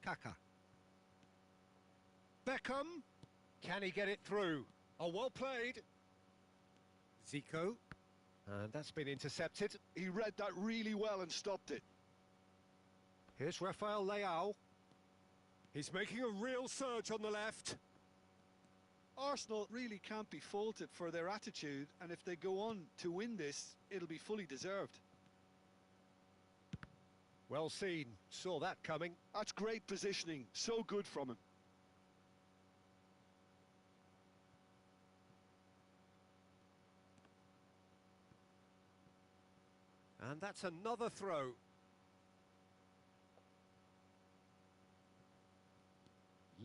Kaka. Beckham. Can he get it through? Oh, well played. Zico. And that's been intercepted. He read that really well and stopped it. Here's Rafael Leao. He's making a real surge on the left. Arsenal really can't be faulted for their attitude, and if they go on to win this, it'll be fully deserved. Well seen. Saw that coming. That's great positioning. So good from him. And that's another throw.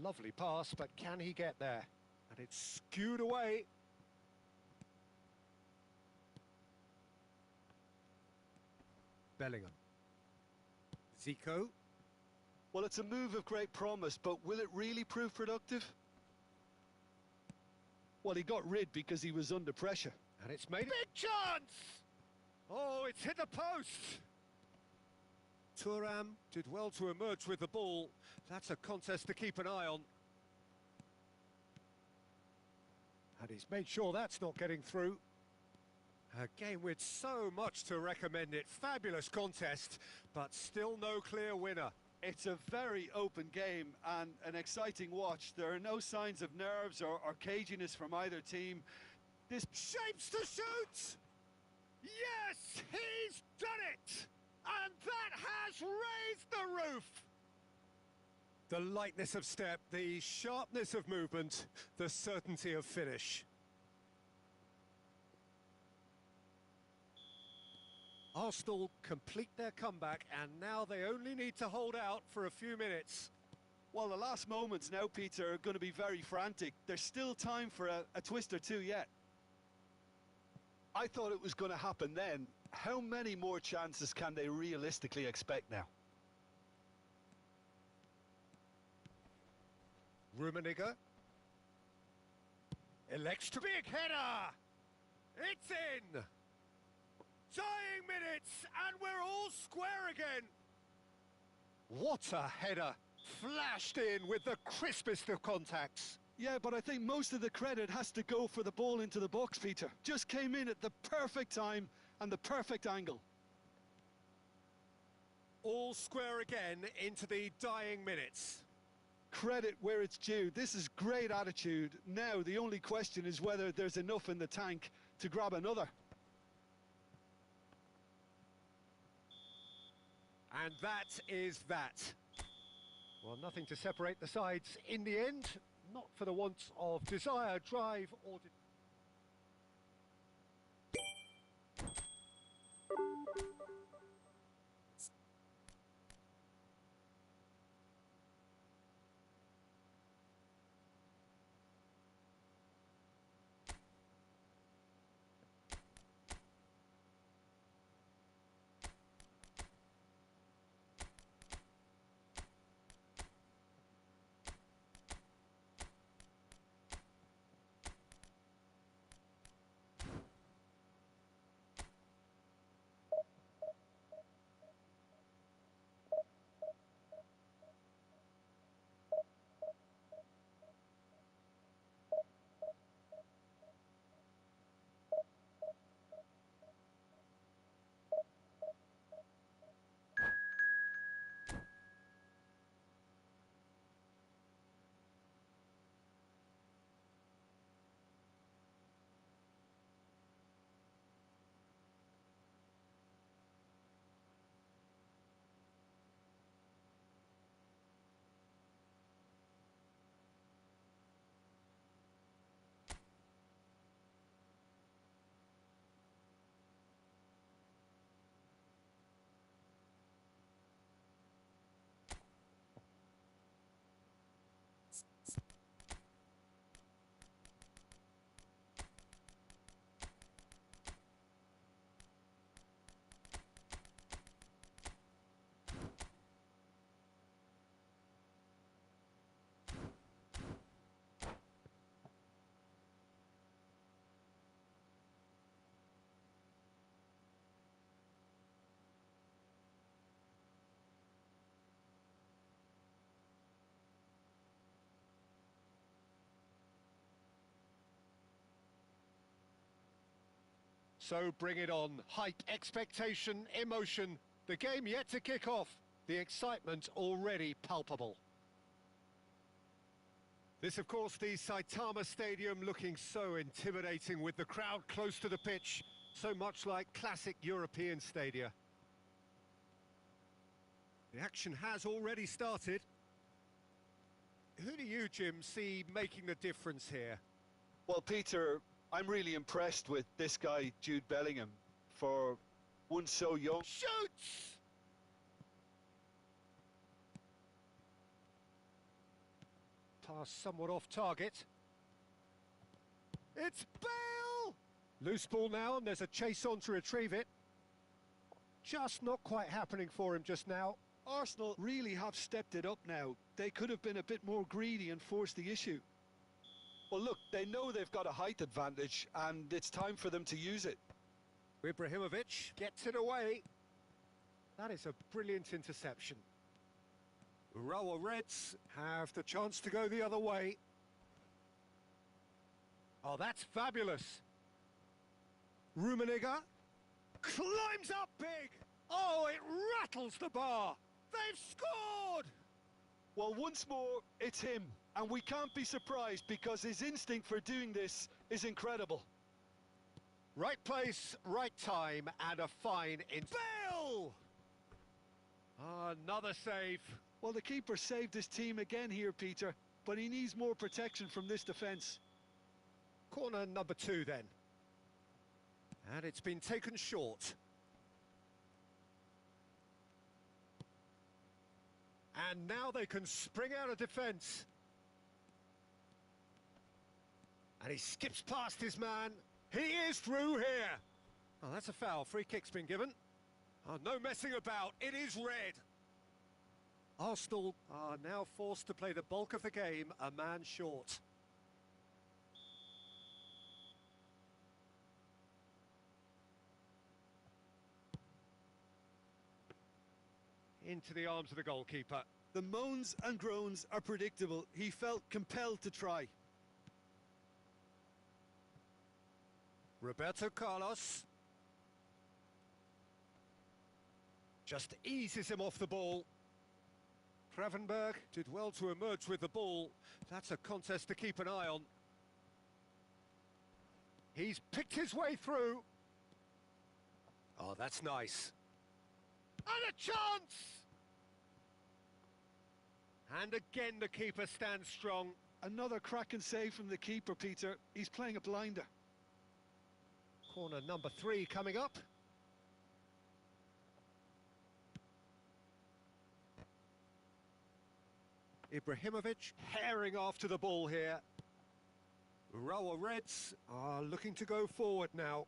Lovely pass, but can he get there? And it's skewed away. Bellingham. Zico. Well, it's a move of great promise, but will it really prove productive? Well, he got rid because he was under pressure. And it's made big chance! Oh, it's hit the post! Thuram did well to emerge with the ball. That's a contest to keep an eye on. And he's made sure that's not getting through. A game with so much to recommend it. Fabulous contest, but still no clear winner. It's a very open game and an exciting watch. There are no signs of nerves or caginess from either team. This shapes to shoot! Yes, he's done it! And that has raised the roof! The lightness of step, the sharpness of movement, the certainty of finish. Arsenal complete their comeback, and now they only need to hold out for a few minutes. Well, the last moments now, Peter, are going to be very frantic. There's still time for a twist or two yet. I thought it was going to happen then. How many more chances can they realistically expect now? Rummenigge. Electric big header! It's in! Dying minutes, and we're all square again! What a header! Flashed in with the crispest of contacts. Yeah, but I think most of the credit has to go for the ball into the box, Peter. Just came in at the perfect time and the perfect angle. All square again into the dying minutes. Credit where it's due. This is great attitude. Now, the only question is whether there's enough in the tank to grab another. And that is that. Well, nothing to separate the sides in the end. Not for the want of desire, drive, or... So bring it on. Hype, expectation, emotion. The game yet to kick off. The excitement already palpable. This, of course, the Saitama Stadium, looking so intimidating with the crowd close to the pitch. So much like classic European stadia. The action has already started. Who do you, Jim, see making the difference here? Well, Peter, I'm really impressed with this guy, Jude Bellingham, for one so young. Shoots! Pass somewhat off target. It's Bale! Loose ball now, and there's a chase on to retrieve it. Just not quite happening for him just now. Arsenal really have stepped it up now. They could have been a bit more greedy and forced the issue. Well, look, they know they've got a height advantage, and it's time for them to use it. Ibrahimovic gets it away. That is a brilliant interception. Urawa Reds have the chance to go the other way. Oh, that's fabulous. Rummenigge climbs up big. Oh, it rattles the bar. They've scored! Well, once more, it's him. And we can't be surprised because his instinct for doing this is incredible. Right place, right time, and a fine in... Bale! Another save. Well, the keeper saved his team again here, Peter, but he needs more protection from this defence. Corner number 2 then. And it's been taken short. And now they can spring out of defence. And he skips past his man. He is through here. Oh, that's a foul. Free kick's been given. Oh, no messing about. It is red. Arsenal are now forced to play the bulk of the game a man short. Into the arms of the goalkeeper. The moans and groans are predictable. He felt compelled to try. Roberto Carlos. Just eases him off the ball. Gravenberg did well to emerge with the ball. That's a contest to keep an eye on. He's picked his way through. Oh, that's nice. And a chance! And again the keeper stands strong. Another cracking save from the keeper, Peter. He's playing a blinder. Corner number 3 coming up. Ibrahimovic herring after the ball here. Urawa Reds are looking to go forward now.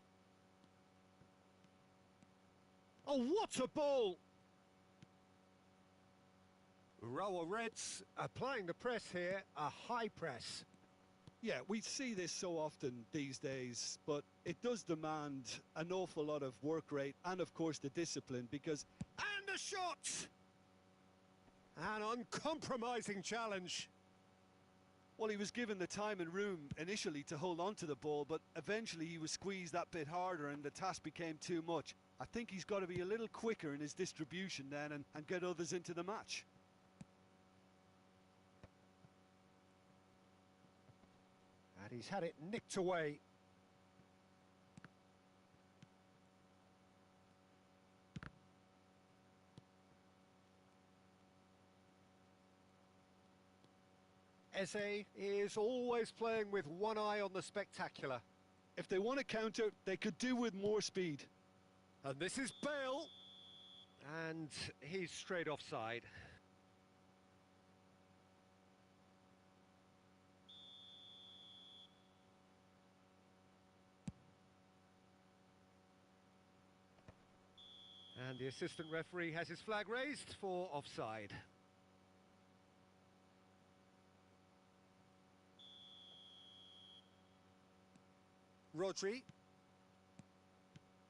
Oh, what a ball! Urawa Reds applying the press here, a high press. Yeah, we see this so often these days, but it does demand an awful lot of work rate and, of course, the discipline because... And a shot! An uncompromising challenge. Well, he was given the time and room initially to hold on to the ball, but eventually he was squeezed that bit harder and the task became too much. I think he's got to be a little quicker in his distribution then and get others into the match. And he's had it nicked away. Eze is always playing with one eye on the spectacular. If they want to counter, they could do with more speed. And this is Bale. And he's straight offside. And the assistant referee has his flag raised for offside. Rodri.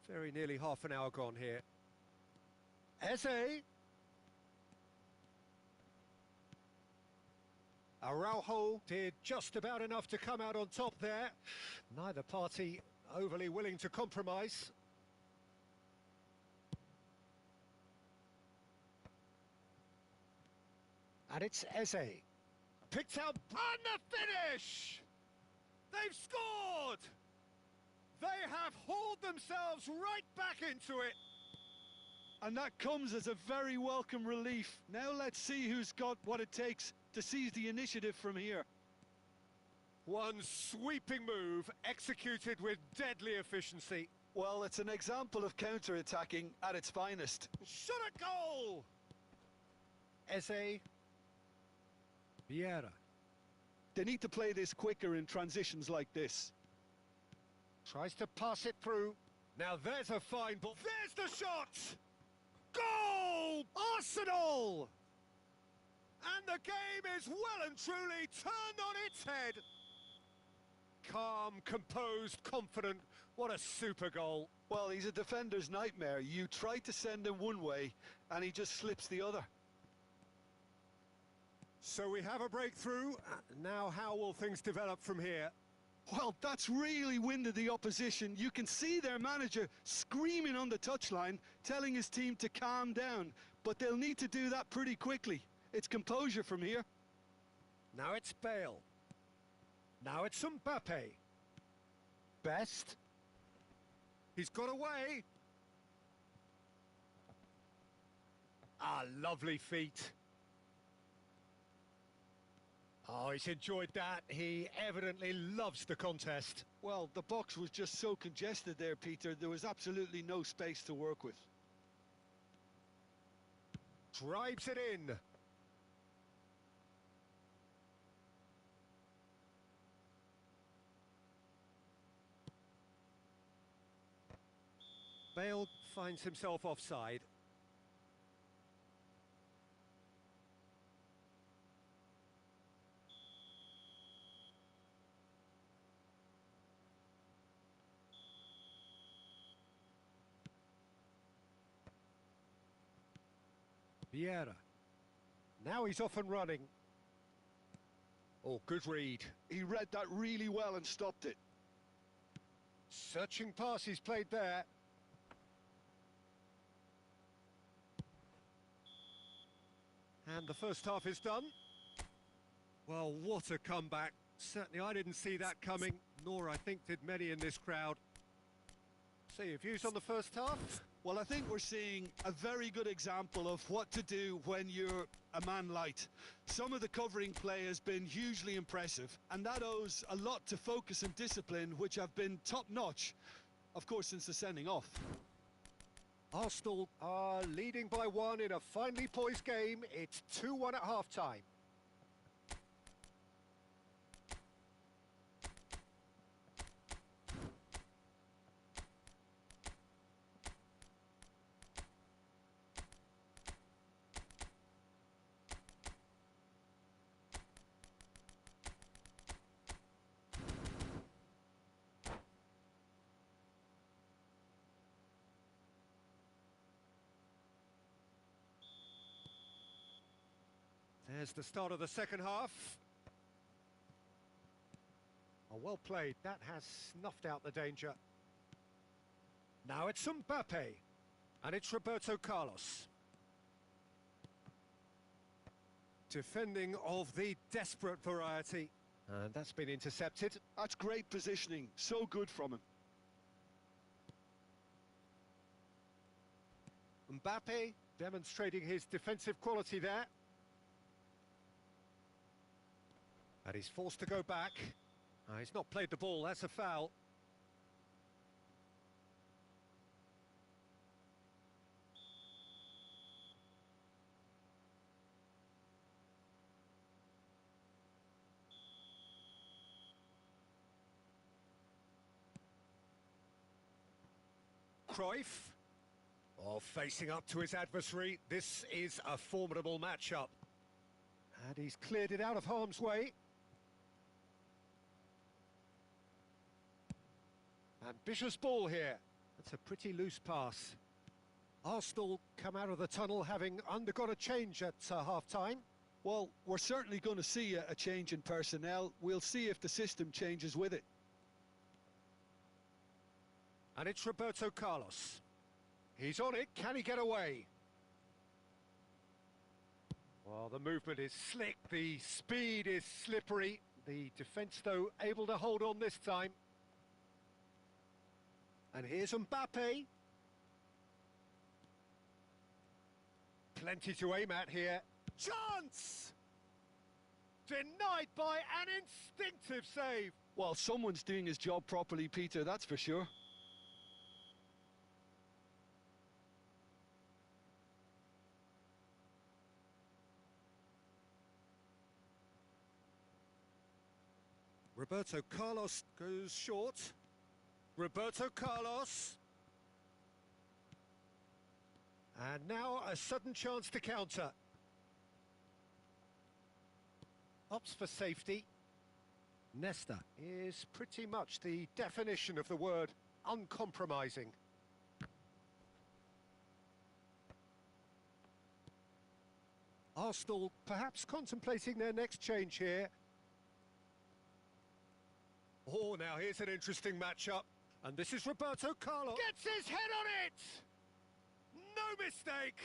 Very nearly half an hour gone here. Eze. Araujo did just about enough to come out on top there. Neither party overly willing to compromise. And it's Eze. Picked out on the finish! They've scored! They have hauled themselves right back into it. And that comes as a very welcome relief. Now let's see who's got what it takes to seize the initiative from here. One sweeping move executed with deadly efficiency. Well, it's an example of counter-attacking at its finest. Shot a goal! Eze. Vieira. They need to play this quicker in transitions like this. Tries to pass it through. Now there's a fine ball. There's the shot! Goal! Arsenal! And the game is well and truly turned on its head. Calm, composed, confident. What a super goal. Well, he's a defender's nightmare. You try to send him one way, and he just slips the other. So we have a breakthrough. Now how will things develop from here? Well, that's really winded the opposition. You can see their manager screaming on the touchline, telling his team to calm down. But they'll need to do that pretty quickly. It's composure from here. Now it's Bale. Now it's Mbappe. Best. He's got away. Ah, lovely feet. Oh, he's enjoyed that. He evidently loves the contest. Well, the box was just so congested there, Peter. There was absolutely no space to work with. Drives it in. Bale finds himself offside. Vieira. Now he's off and running. Oh, good read. He read that really well and stopped it. Searching pass he's played there. And the first half is done. Well, what a comeback. Certainly I didn't see that coming, nor I think did many in this crowd. So your views on the first half? Well, I think we're seeing a very good example of what to do when you're a man light. Some of the covering play has been hugely impressive, and that owes a lot to focus and discipline, which have been top-notch, of course, since the sending off. Arsenal are leading by one in a finely poised game. It's 2-1 at half-time. There's the start of the second half. Oh, well played. That has snuffed out the danger. Now it's Mbappe. And it's Roberto Carlos. Defending of the desperate variety. And that's been intercepted. That's great positioning. So good from him. Mbappe demonstrating his defensive quality there. And he's forced to go back. He's not played the ball, that's a foul. Cruyff. Oh, facing up to his adversary. This is a formidable matchup. And he's cleared it out of harm's way. Ambitious ball here. That's a pretty loose pass. Arsenal come out of the tunnel having undergone a change at half-time. Well, we're certainly going to see a change in personnel. We'll see if the system changes with it. And it's Roberto Carlos. He's on it. Can he get away? Well, the movement is slick. The speed is slippery. The defence, though, able to hold on this time. And here's Mbappe. Plenty to aim at here. Chance! Denied by an instinctive save. Well, someone's doing his job properly, Peter, that's for sure. Roberto Carlos goes short. Roberto Carlos. And now a sudden chance to counter. Opts for safety. Nesta is pretty much the definition of the word uncompromising. Arsenal perhaps contemplating their next change here. Oh, now here's an interesting matchup. And this is Roberto Carlos. Gets his head on it! No mistake!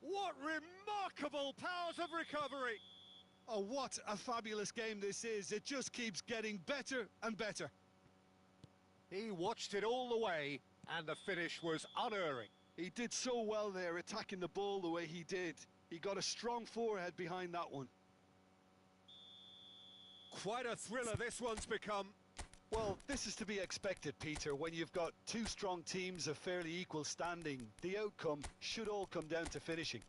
What remarkable powers of recovery! Oh, what a fabulous game this is. It just keeps getting better and better. He watched it all the way, and the finish was unerring. He did so well there, attacking the ball the way he did. He got a strong forehead behind that one. Quite a thriller this one's become. Well, this is to be expected, Peter. When you've got two strong teams of fairly equal standing, the outcome should all come down to finishing.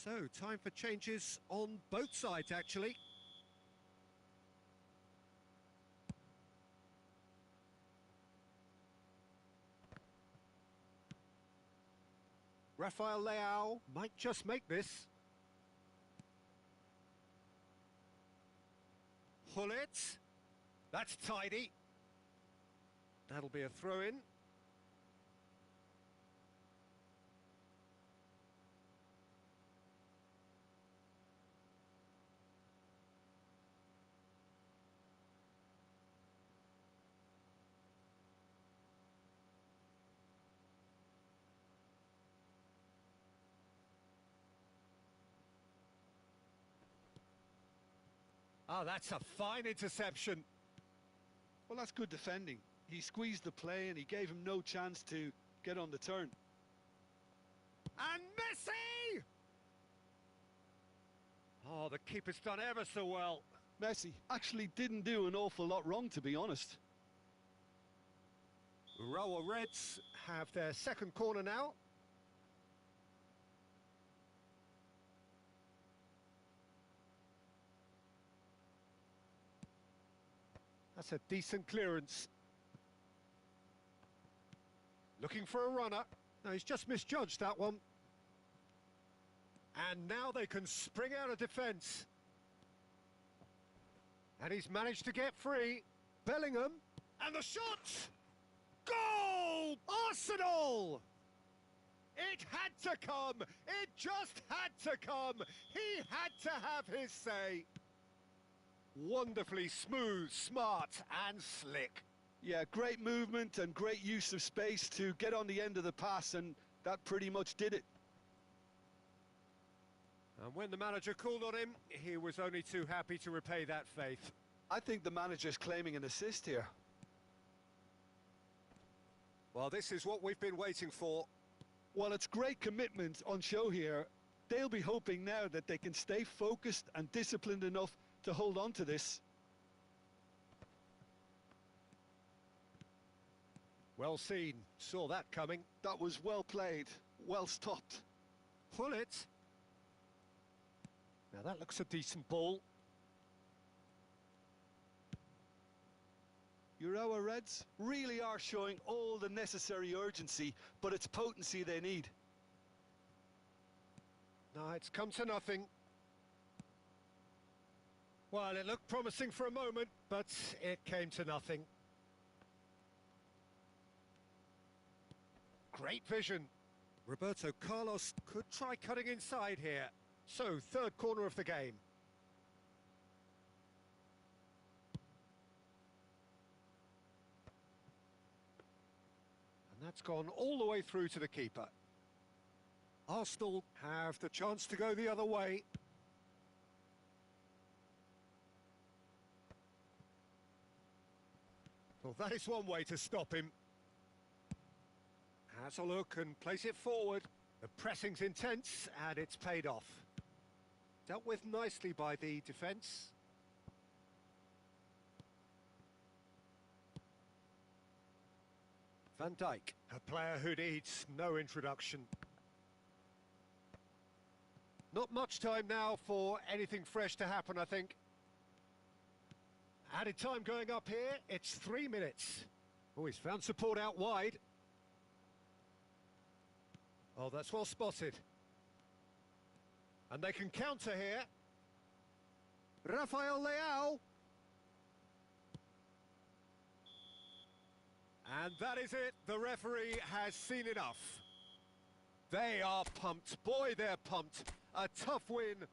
So, time for changes on both sides, actually. Rafael Leao might just make this. Hullet. That's tidy. That'll be a throw-in. Oh, that's a fine interception. Well, that's good defending. He squeezed the play and he gave him no chance to get on the turn. And Messi! Oh, the keeper's done ever so well. Messi actually didn't do an awful lot wrong, to be honest. Urawa Reds have their second corner now. That's a decent clearance. Looking for a runner. No, he's just misjudged that one. And now they can spring out of defence. And he's managed to get free. Bellingham. And the shot! Goal! Arsenal! It had to come. It just had to come. He had to have his say. Wonderfully smooth, smart and slick. Yeah, great movement and great use of space to get on the end of the pass, and that pretty much did it. And when the manager called on him, he was only too happy to repay that faith. I think the manager's claiming an assist here. Well, this is what we've been waiting for. Well, it's great commitment on show here. They'll be hoping now that they can stay focused and disciplined enough to hold on to this. Well seen. Saw that coming. That was well played. Well stopped. Pull it. Now that looks a decent ball. Our Reds really are showing all the necessary urgency, but it's potency they need. No, it's come to nothing. Well, it looked promising for a moment, but it came to nothing. Great vision. Roberto Carlos could try cutting inside here. So, third corner of the game. And that's gone all the way through to the keeper. Arsenal have the chance to go the other way. Well, that is one way to stop him. Has a look and plays it forward. The pressing's intense and it's paid off. Dealt with nicely by the defence. Van Dijk, a player who needs no introduction. Not much time now for anything fresh to happen, I think. Added time going up here, it's 3 minutes. Oh, he's found support out wide. Oh, that's well spotted. And they can counter here. Rafael Leao. And that is it. The referee has seen enough. They are pumped. Boy, they're pumped. A tough win.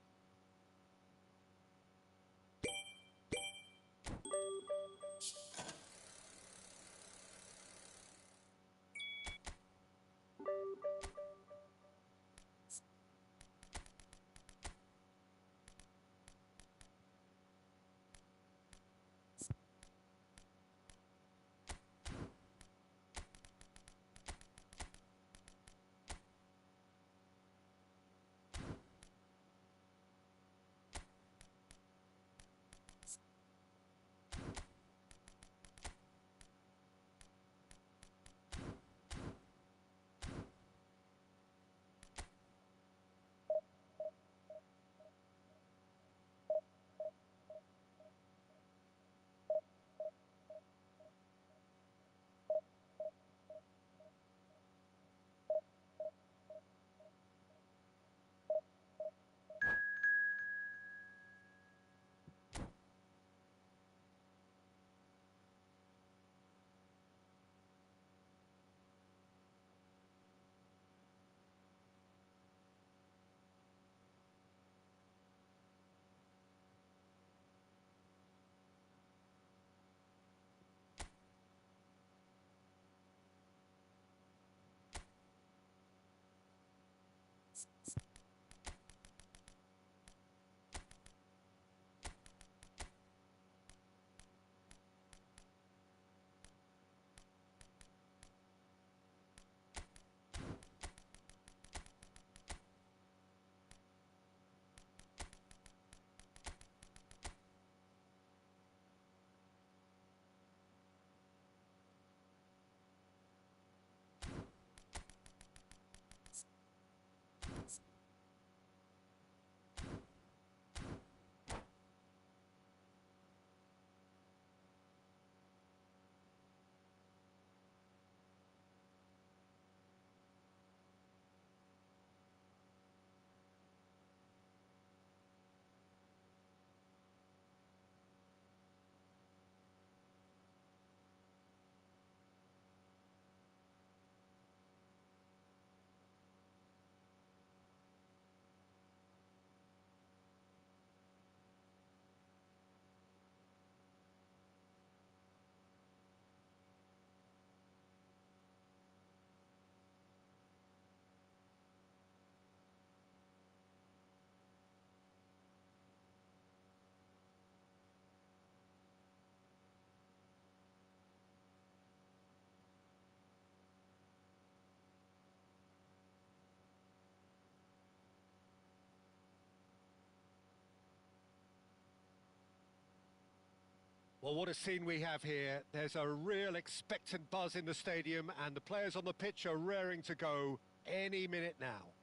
Well, what a scene we have here. There's a real expectant buzz in the stadium and the players on the pitch are raring to go any minute now.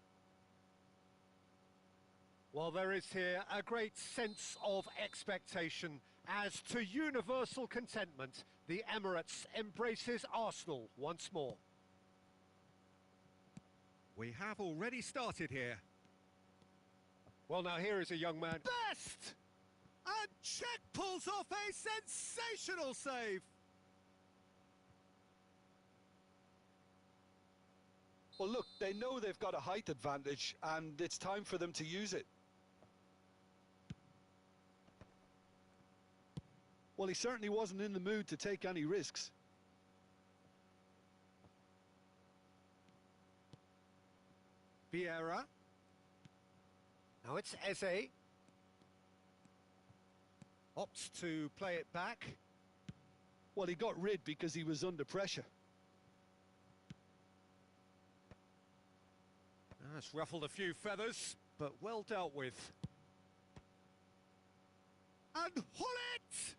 Well, there is here a great sense of expectation. As to universal contentment, the Emirates embraces Arsenal once more. We have already started here. Well, now here is a young man. Best! And Czech pulls off a sensational save. Well, look, they know they've got a height advantage, and it's time for them to use it. Well, he certainly wasn't in the mood to take any risks. Vieira. Now it's Eze. Opts to play it back. Well, he got rid because he was under pressure. That's ruffled a few feathers, but well dealt with. And Hullet!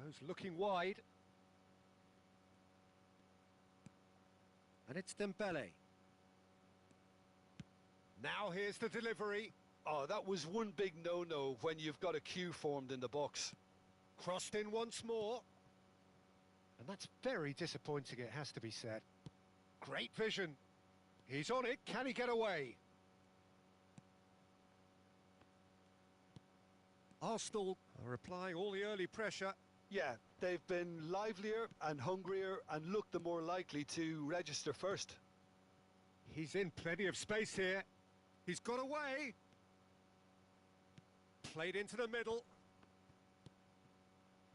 Goes looking wide. And it's Dembele. Now here's the delivery. Oh, that was one big no-no when you've got a queue formed in the box. Crossed in once more. And that's very disappointing, it has to be said. Great vision. He's on it. Can he get away? Arsenal are applying all the early pressure. Yeah, they've been livelier and hungrier and look the more likely to register first. He's in plenty of space here. He's got away. Played into the middle.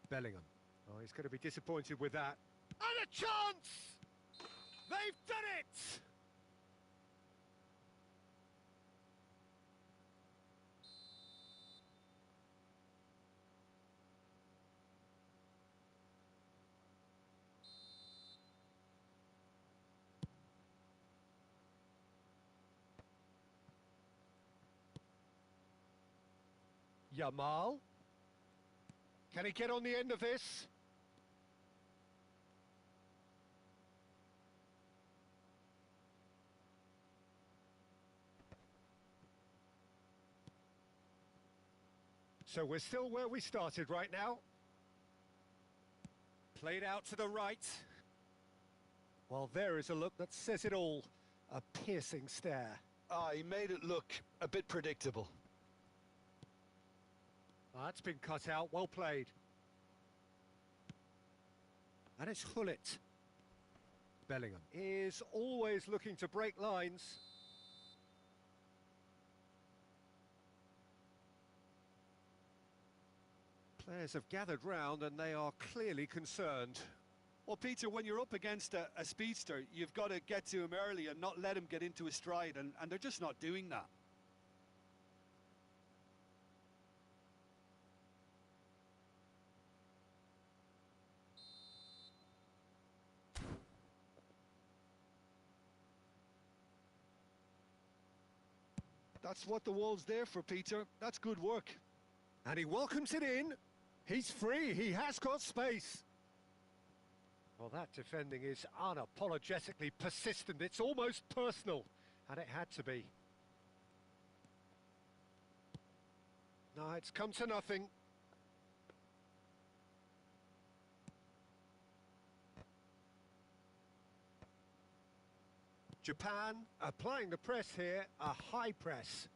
Bellingham. Oh, he's going to be disappointed with that. And a chance! They've done it! Yamal. Can he get on the end of this? So we're still where we started right now. Played out to the right. Well, there is a look that says it all. A piercing stare. Ah, he made it look a bit predictable. That's been cut out, well played. And it's Hullet. Bellingham is always looking to break lines. Players have gathered round and they are clearly concerned. Well, Peter, when you're up against a speedster, you've got to get to him early and not let him get into a stride, and they're just not doing that. That's what the wall's there for, Peter. That's good work. And he welcomes it in. He's free. He has got space. Well, that defending is unapologetically persistent. It's almost personal. And it had to be. No, it's come to nothing. Japan applying the press here, a high press.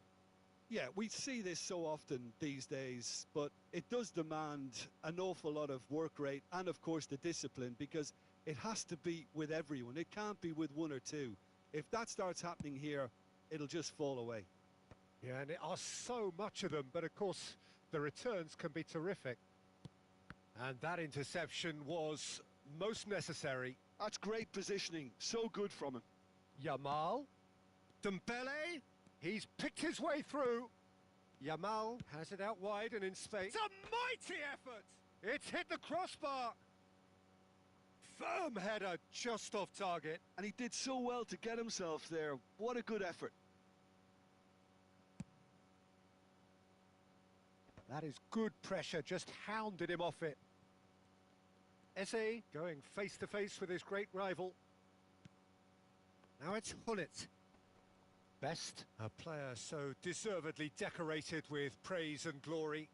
Yeah, we see this so often these days, but it does demand an awful lot of work rate and, of course, the discipline, because it has to be with everyone. It can't be with one or two. If that starts happening here, it'll just fall away. Yeah, and there are so much of them, but of course, the returns can be terrific. And that interception was most necessary. That's great positioning. So good from him. Yamal. Dembele. He's picked his way through. Yamal has it out wide and in space. It's a mighty effort! It's hit the crossbar. Firm header just off target. And he did so well to get himself there. What a good effort. That is good pressure, just hounded him off it. Eze going face to face with his great rival. Now it's Hullet. Best, a player so deservedly decorated with praise and glory.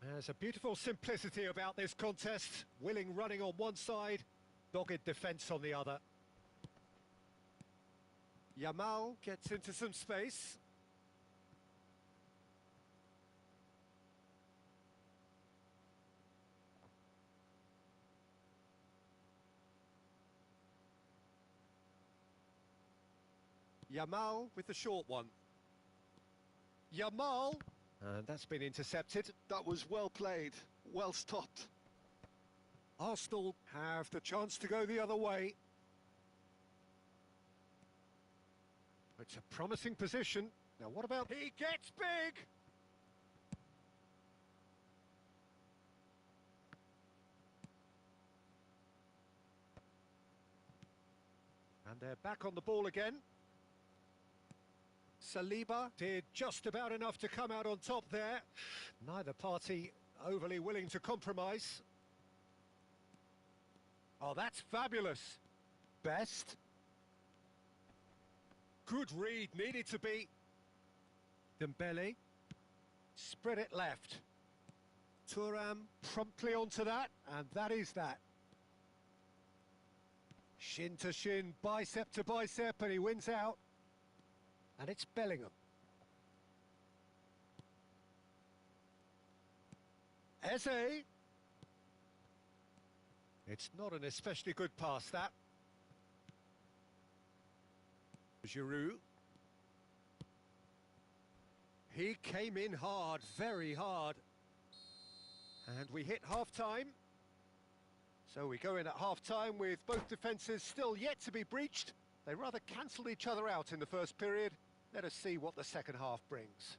There's a beautiful simplicity about this contest. Willing running on one side, dogged defence on the other. Yamal gets into some space. Yamal with the short one. Yamal, and that's been intercepted. That was well played, well stopped. Arsenal have the chance to go the other way. It's a promising position. Now what about... He gets big! And they're back on the ball again. Saliba did just about enough to come out on top there. Neither party overly willing to compromise. Oh, that's fabulous. Best. Good read, needed to be. Dembele. Spread it left. Thuram promptly onto that, and that is that. Shin to shin, bicep to bicep, and he wins out. And it's Bellingham. Eze. It's not an especially good pass, that. Giroud. He came in hard, very hard. And we hit half-time. So we go in at half-time with both defences still yet to be breached. They rather cancelled each other out in the first period. Let us see what the second half brings.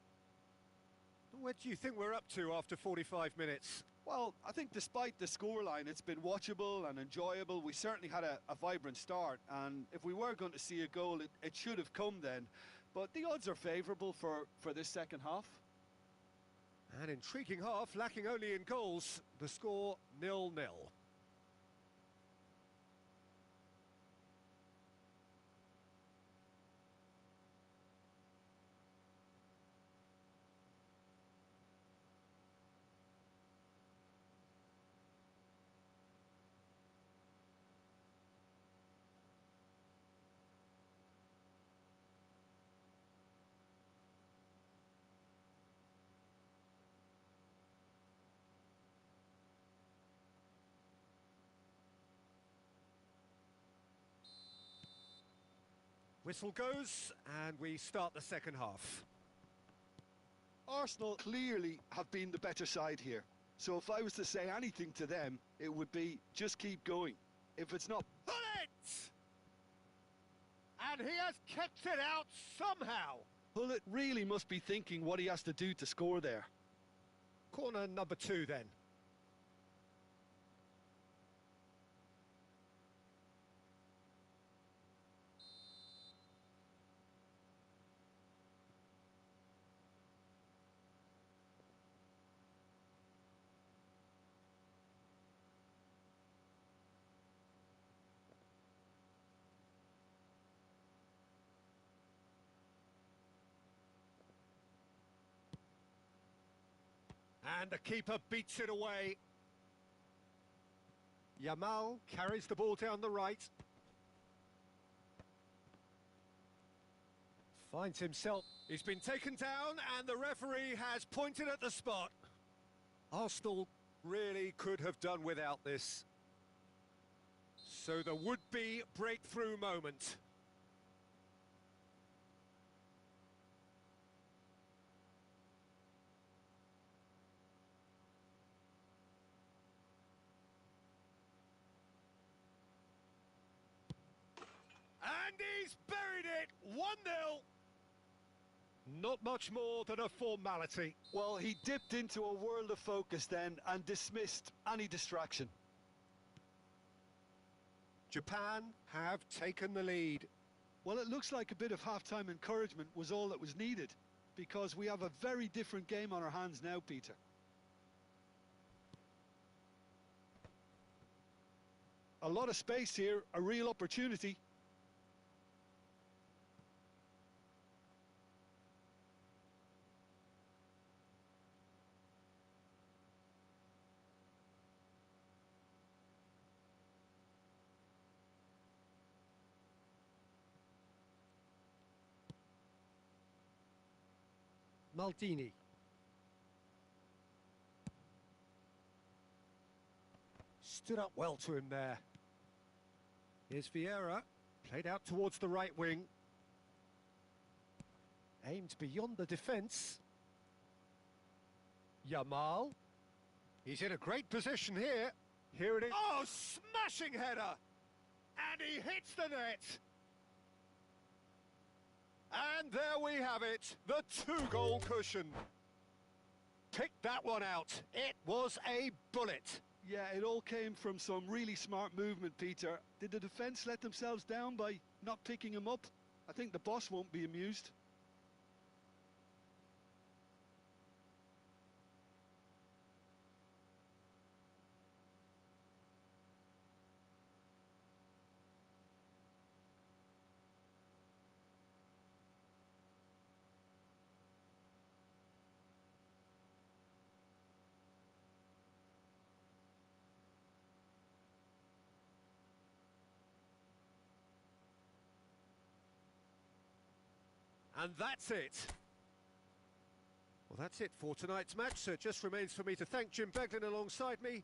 What do you think we're up to after 45 minutes? Well, I think despite the scoreline, it's been watchable and enjoyable. We certainly had a vibrant start, and if we were going to see a goal, it should have come then. But the odds are favourable for this second half. An intriguing half, lacking only in goals. The score 0-0. Whistle goes, and we start the second half. Arsenal clearly have been the better side here. So if I was to say anything to them, it would be just keep going. If it's not... Hullet! And he has kept it out somehow. Hullet really must be thinking what he has to do to score there. Corner number 2 then. And the keeper beats it away. Yamal carries the ball down the right. Finds himself. He's been taken down and the referee has pointed at the spot. Arsenal really could have done without this. So the would-be breakthrough moment. And he's buried it! 1-0! Not much more than a formality. Well, he dipped into a world of focus then and dismissed any distraction. Japan have taken the lead. Well, it looks like a bit of half-time encouragement was all that was needed. because we have a very different game on our hands now, Peter. A lot of space here, a real opportunity. Maldini. Stood up well to him there. Here's Vieira, played out towards the right wing. Aimed beyond the defence. Yamal. He's in a great position here. Here it is. Oh, smashing header! And he hits the net. And there we have it, the 2-goal cushion. Picked that one out. It was a bullet. Yeah, it all came from some really smart movement, Peter. Did the defence let themselves down by not picking him up? I think the boss won't be amused. And that's it. Well, that's it for tonight's match, so it just remains for me to thank Jim Beglin alongside me.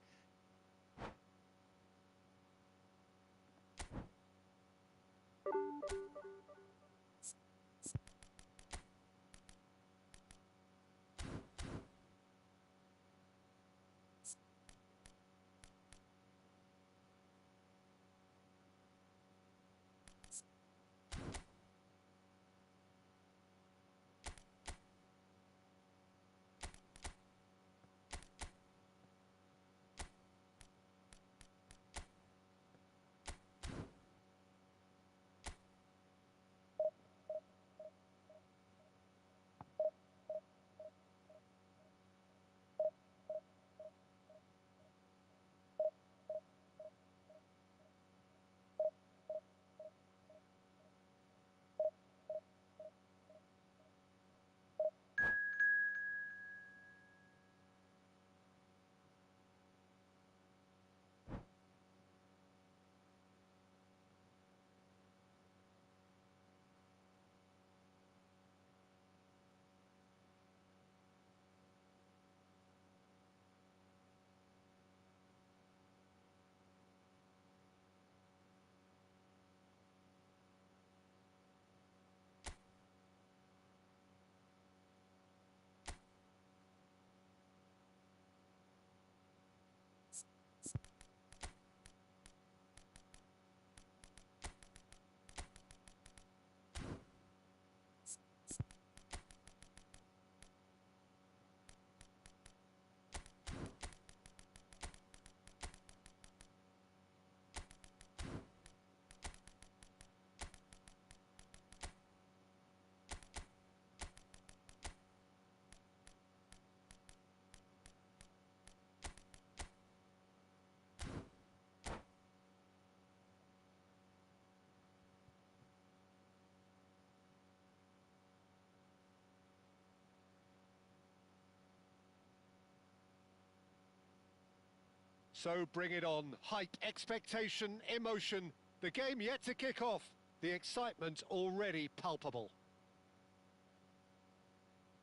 So bring it on. Hype, expectation, emotion. The game yet to kick off. The excitement already palpable.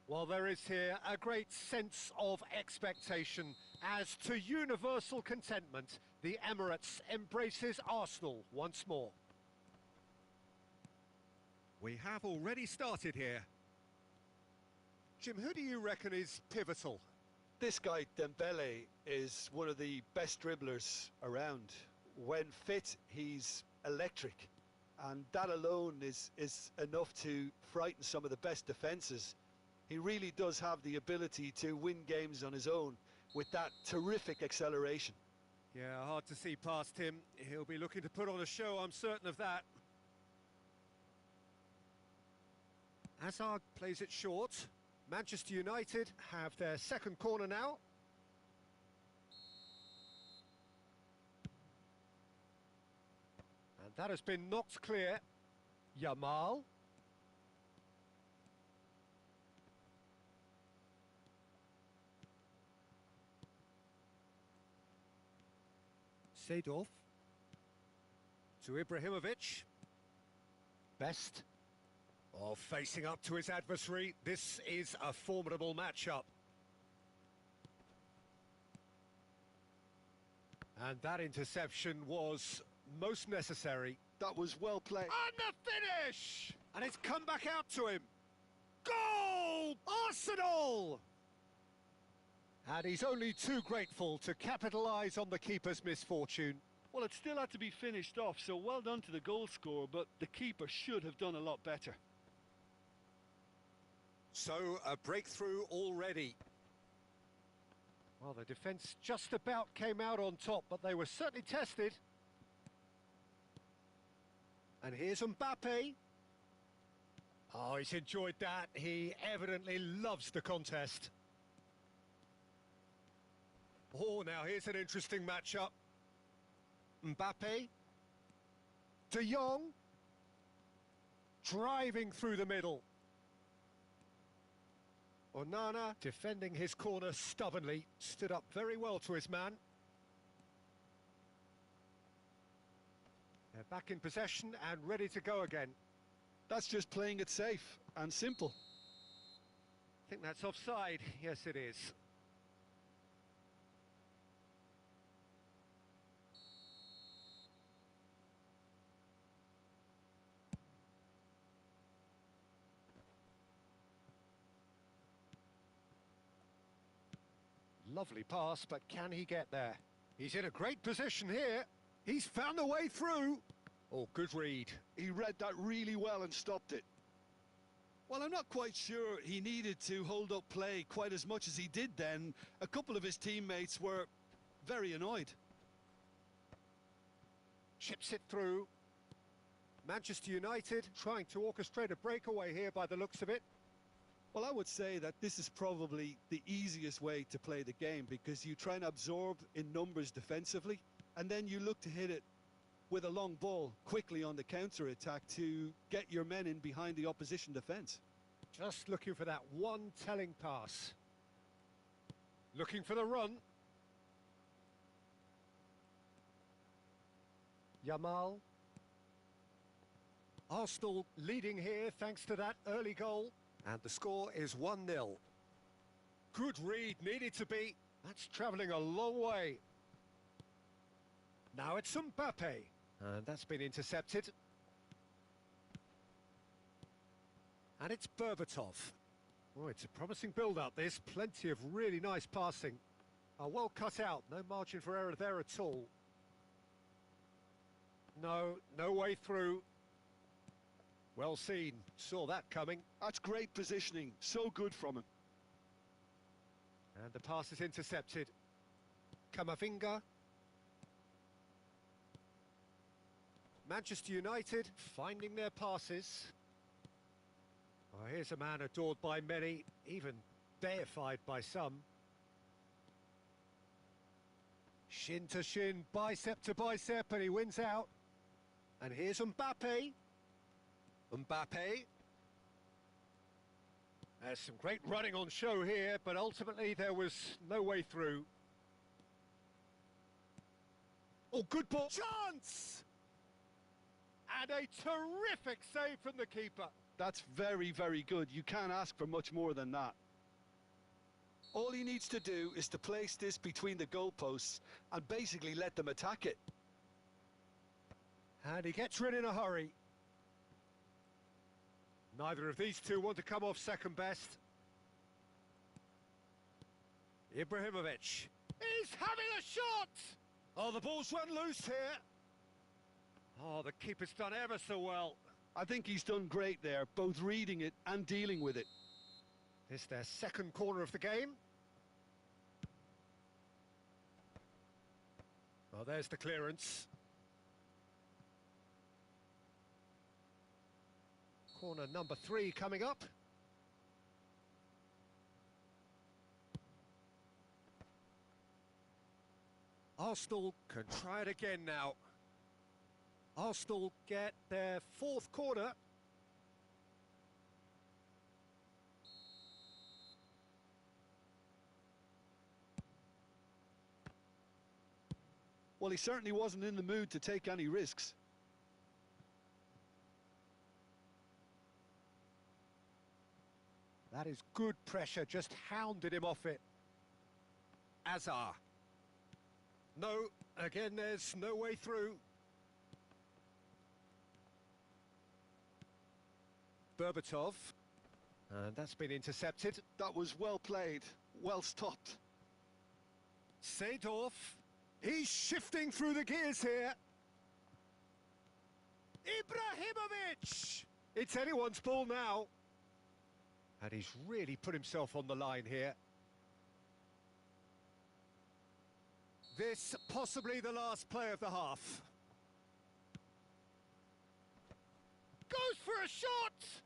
Well, there is here a great sense of expectation. As to universal contentment, the Emirates embraces Arsenal once more. We have already started here. Jim, who do you reckon is pivotal? This guy, Dembele, is one of the best dribblers around. When fit, he's electric. And that alone is enough to frighten some of the best defences. He really does have the ability to win games on his own with that terrific acceleration. Yeah, hard to see past him. He'll be looking to put on a show, I'm certain of that. Hazard plays it short. Manchester United have their second corner now. And that has been knocked clear. Yamal. Seedorf. To Ibrahimovic. Best. Oh, facing up to his adversary. This is a formidable matchup. And that interception was most necessary. That was well played. And the finish! And it's come back out to him. Goal! Arsenal! And he's only too grateful to capitalise on the keeper's misfortune. Well, it still had to be finished off, so well done to the goal scorer, but the keeper should have done a lot better. So, a breakthrough already. Well, the defence just about came out on top, but they were certainly tested. And here's Mbappe. Oh, he's enjoyed that. He evidently loves the contest. Oh, now here's an interesting matchup. Mbappe. De Jong. Driving through the middle. Onana defending his corner stubbornly, stood up very well to his man. They're back in possession and ready to go again. That's just playing it safe and simple. I think that's offside. Yes, it is. Lovely pass, but can he get there? He's in a great position here. He's found a way through. Oh, good read. He read that really well and stopped it. Well, I'm not quite sure he needed to hold up play quite as much as he did then. A couple of his teammates were very annoyed. Chips it through. Manchester United trying to orchestrate a breakaway here by the looks of it. Well, I would say that this is probably the easiest way to play the game, because you try and absorb in numbers defensively, and then you look to hit it with a long ball quickly on the counter-attack to get your men in behind the opposition defence. Just looking for that one telling pass. Looking for the run. Yamal. Arsenal leading here thanks to that early goal. And the score is 1-0. Good read, needed to be. That's travelling a long way. Now it's Mbappe. And that's been intercepted. And it's Berbatov. Oh, it's a promising build-up, this. Plenty of really nice passing. Well cut out, no margin for error there at all. No way through. Well seen, saw that coming. That's great positioning, so good from him. And the pass is intercepted. Camavinga. Manchester United finding their passes. Oh, here's a man adored by many, even deified by some. Shin to shin, bicep to bicep, and he wins out. And here's Mbappe. Mbappe. There's some great running on show here, but ultimately there was no way through. Oh, good ball. Chance! And a terrific save from the keeper. That's very, very good. You can't ask for much more than that. All he needs to do is to place this between the goalposts and basically let them attack it. And he gets rid in a hurry. Neither of these two want to come off second best. Ibrahimovic. He's having a shot! Oh, the ball's run loose here. Oh, the keeper's done ever so well. I think he's done great there, both reading it and dealing with it. This their second corner of the game. Oh, there's the clearance. Corner number 3 coming up. Arsenal can try it again now. Arsenal get their fourth corner. Well, he certainly wasn't in the mood to take any risks. That is good pressure, just hounded him off it. Azar. No, again there's no way through. Berbatov. And that's been intercepted. That was well played, well stopped. Seedorf. He's shifting through the gears here. Ibrahimovic! It's anyone's ball now. And he's really put himself on the line here. This possibly the last play of the half. Goes for a shot!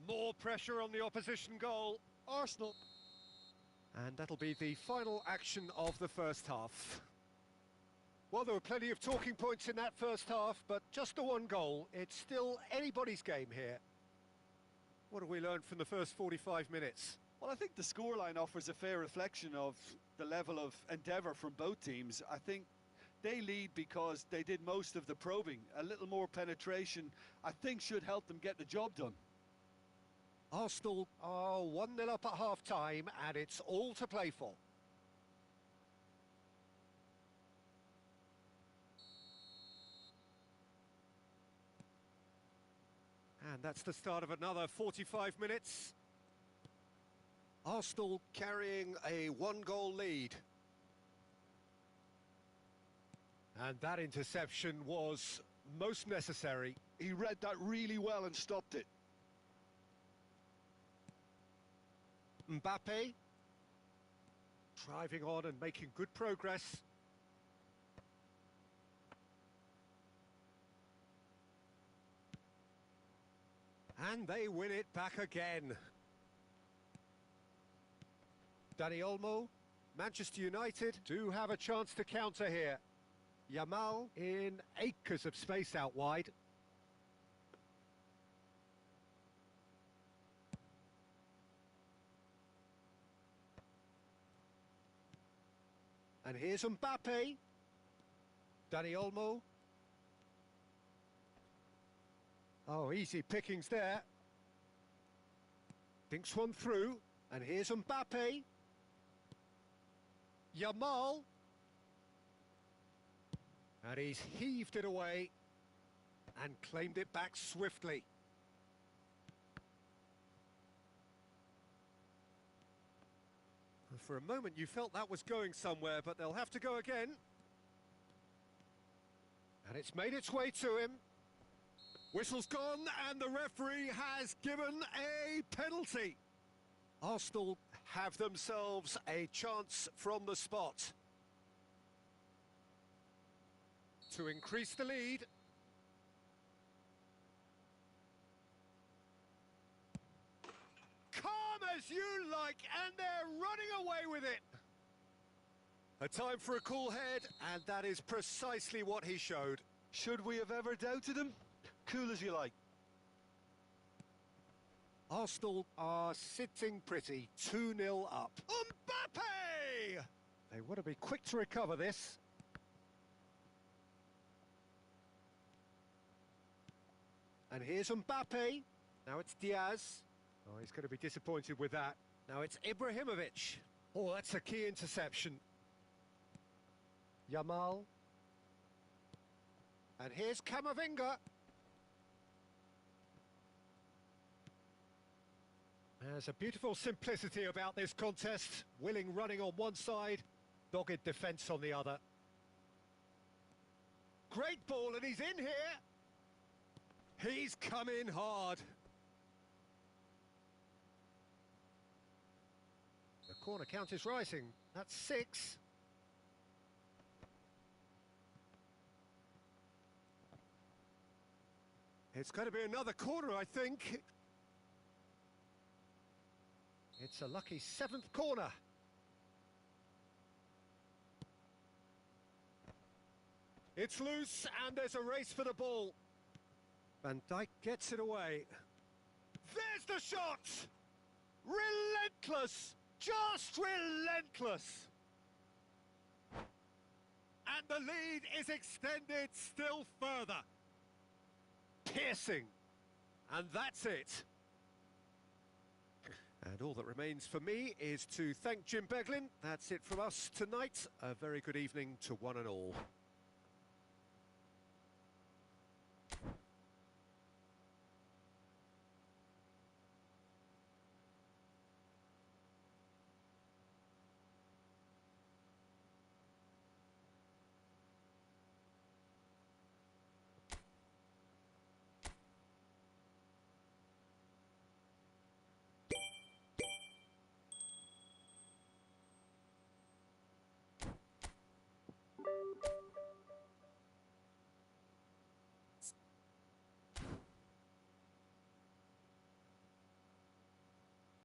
More pressure on the opposition goal. Arsenal. And that'll be the final action of the first half. Well, there were plenty of talking points in that first half, but just the one goal. It's still anybody's game here. What have we learned from the first 45 minutes? Well, I think the scoreline offers a fair reflection of the level of endeavour from both teams. I think they lead because they did most of the probing. A little more penetration, I think, should help them get the job done. Arsenal are 1-0 up at half-time, and it's all to play for. And that's the start of another 45 minutes. Arsenal carrying a one-goal lead. And that interception was most necessary. He read that really well and stopped it. Mbappe. Driving on and making good progress. And they win it back again. Dani Olmo, Manchester United do have a chance to counter here. Yamal in acres of space out wide. And here's Mbappe. Dani Olmo. Oh, easy pickings there. Thinks one through. And here's Mbappe. Yamal. And he's heaved it away and claimed it back swiftly. For a moment you felt that was going somewhere, but they'll have to go again. And it's made its way to him. Whistle's gone and the referee has given a penalty. Arsenal have themselves a chance from the spot to increase the lead. Calm as you like, and they're running away with it. A time for a cool head, and that is precisely what he showed. Should we have ever doubted him? Cool as you like. Arsenal are sitting pretty, 2-0 up. Mbappe! They want to be quick to recover this. And here's Mbappe. Now it's Diaz. Oh, he's going to be disappointed with that. Now it's Ibrahimovic. Oh, that's a key interception. Yamal. And here's Camavinga. There's a beautiful simplicity about this contest. Willing running on one side, dogged defence on the other. Great ball, and he's in here. He's come in hard. The corner count is rising. That's 6. It's going to be another corner, I think. It's a lucky 7th corner. It's loose and there's a race for the ball. Van Dijk gets it away. There's the shot! Relentless! Just relentless! And the lead is extended still further. Piercing. And that's it. And all that remains for me is to thank Jim Beglin. That's it from us tonight. A very good evening to one and all.